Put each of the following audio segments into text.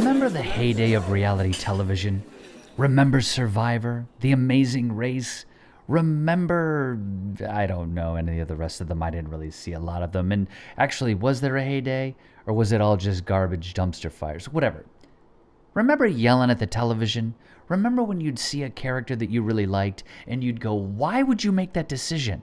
Remember the heyday of reality television? Remember Survivor, The Amazing Race? Remember, I don't know any of the rest of them. I didn't really see a lot of them. And actually, was there a heyday? Or was it all just garbage dumpster fires? Whatever. Remember yelling at the television? Remember when you'd see a character that you really liked and you'd go, why would you make that decision?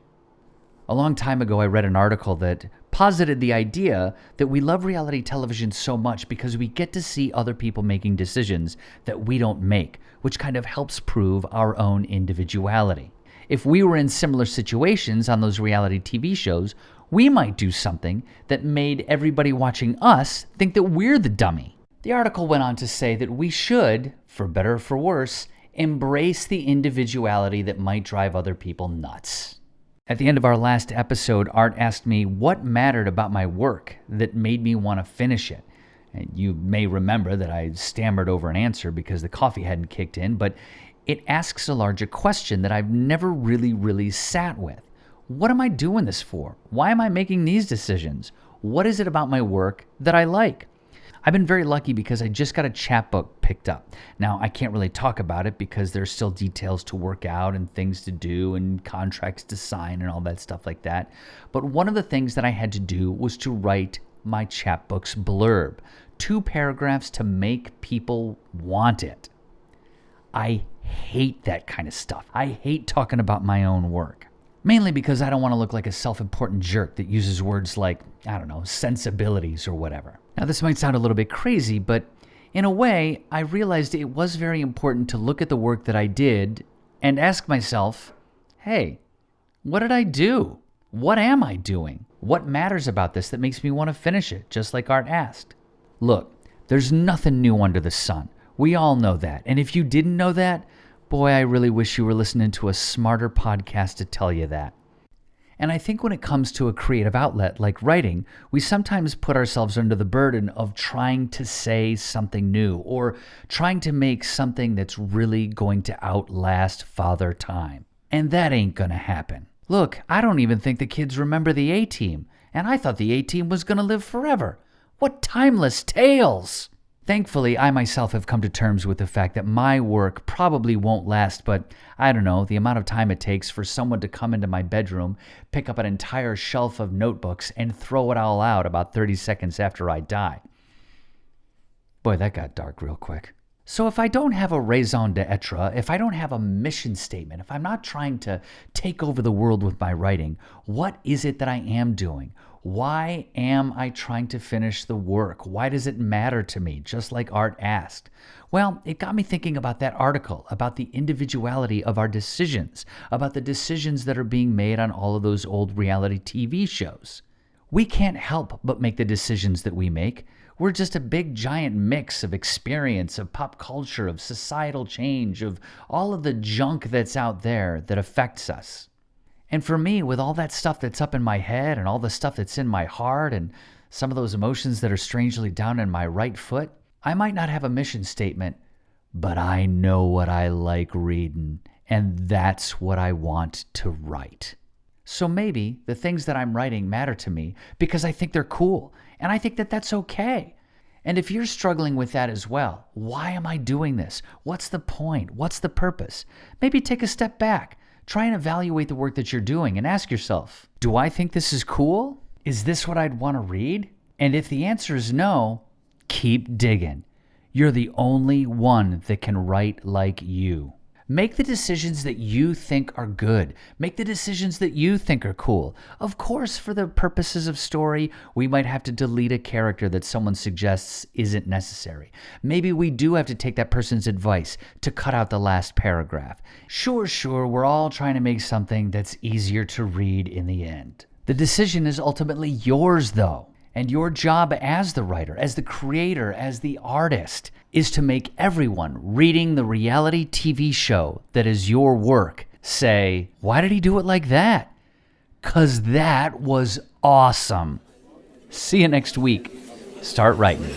A long time ago, I read an article that posited the idea that we love reality television so much because we get to see other people making decisions that we don't make, which kind of helps prove our own individuality. If we were in similar situations on those reality TV shows, we might do something that made everybody watching us think that we're the dummy. The article went on to say that we should, for better or for worse, embrace the individuality that might drive other people nuts. At the end of our last episode, Art asked me what mattered about my work that made me want to finish it. And you may remember that I stammered over an answer because the coffee hadn't kicked in, but it asks a larger question that I've never really sat with. What am I doing this for? Why am I making these decisions? What is it about my work that I like? I've been very lucky because I just got a chapbook picked up. Now, I can't really talk about it because there's still details to work out and things to do and contracts to sign and all that stuff like that. But one of the things that I had to do was to write my chapbook's blurb. 2 paragraphs to make people want it. I hate that kind of stuff. I hate talking about my own work. Mainly because I don't want to look like a self-important jerk that uses words like, I don't know, sensibilities or whatever. Now, this might sound a little bit crazy, but in a way, I realized it was very important to look at the work that I did and ask myself, hey, what did I do? What am I doing? What matters about this that makes me want to finish it, just like Art asked? Look, there's nothing new under the sun. We all know that. And if you didn't know that, boy, I really wish you were listening to a smarter podcast to tell you that. And I think when it comes to a creative outlet like writing, we sometimes put ourselves under the burden of trying to say something new or trying to make something that's really going to outlast Father Time. And that ain't gonna happen. Look, I don't even think the kids remember the A-Team, and I thought the A-Team was gonna live forever. What timeless tales! Thankfully, I myself have come to terms with the fact that my work probably won't last, but I don't know, the amount of time it takes for someone to come into my bedroom, pick up an entire shelf of notebooks, and throw it all out about 30 seconds after I die. Boy, that got dark real quick. So if I don't have a raison d'etre, if I don't have a mission statement, if I'm not trying to take over the world with my writing, what is it that I am doing? Why am I trying to finish the work? Why does it matter to me? Just like Art asked. Well, it got me thinking about that article, about the individuality of our decisions, about the decisions that are being made on all of those old reality TV shows. We can't help but make the decisions that we make. We're just a big giant mix of experience, of pop culture, of societal change, of all of the junk that's out there that affects us. And for me, with all that stuff that's up in my head and all the stuff that's in my heart and some of those emotions that are strangely down in my right foot, I might not have a mission statement, but I know what I like reading, and that's what I want to write. So maybe the things that I'm writing matter to me because I think they're cool, and I think that that's okay. And if you're struggling with that as well, why am I doing this? What's the point? What's the purpose? Maybe take a step back. Try and evaluate the work that you're doing and ask yourself, do I think this is cool? Is this what I'd want to read? And if the answer is no, keep digging. You're the only one that can write like you. Make the decisions that you think are good. Make the decisions that you think are cool. Of course, for the purposes of story, we might have to delete a character that someone suggests isn't necessary. Maybe we do have to take that person's advice to cut out the last paragraph. Sure, we're all trying to make something that's easier to read in the end. The decision is ultimately yours, though. And your job as the writer, as the creator, as the artist, is to make everyone reading the reality TV show that is your work say, why did he do it like that? 'Cause that was awesome. See you next week. Start writing.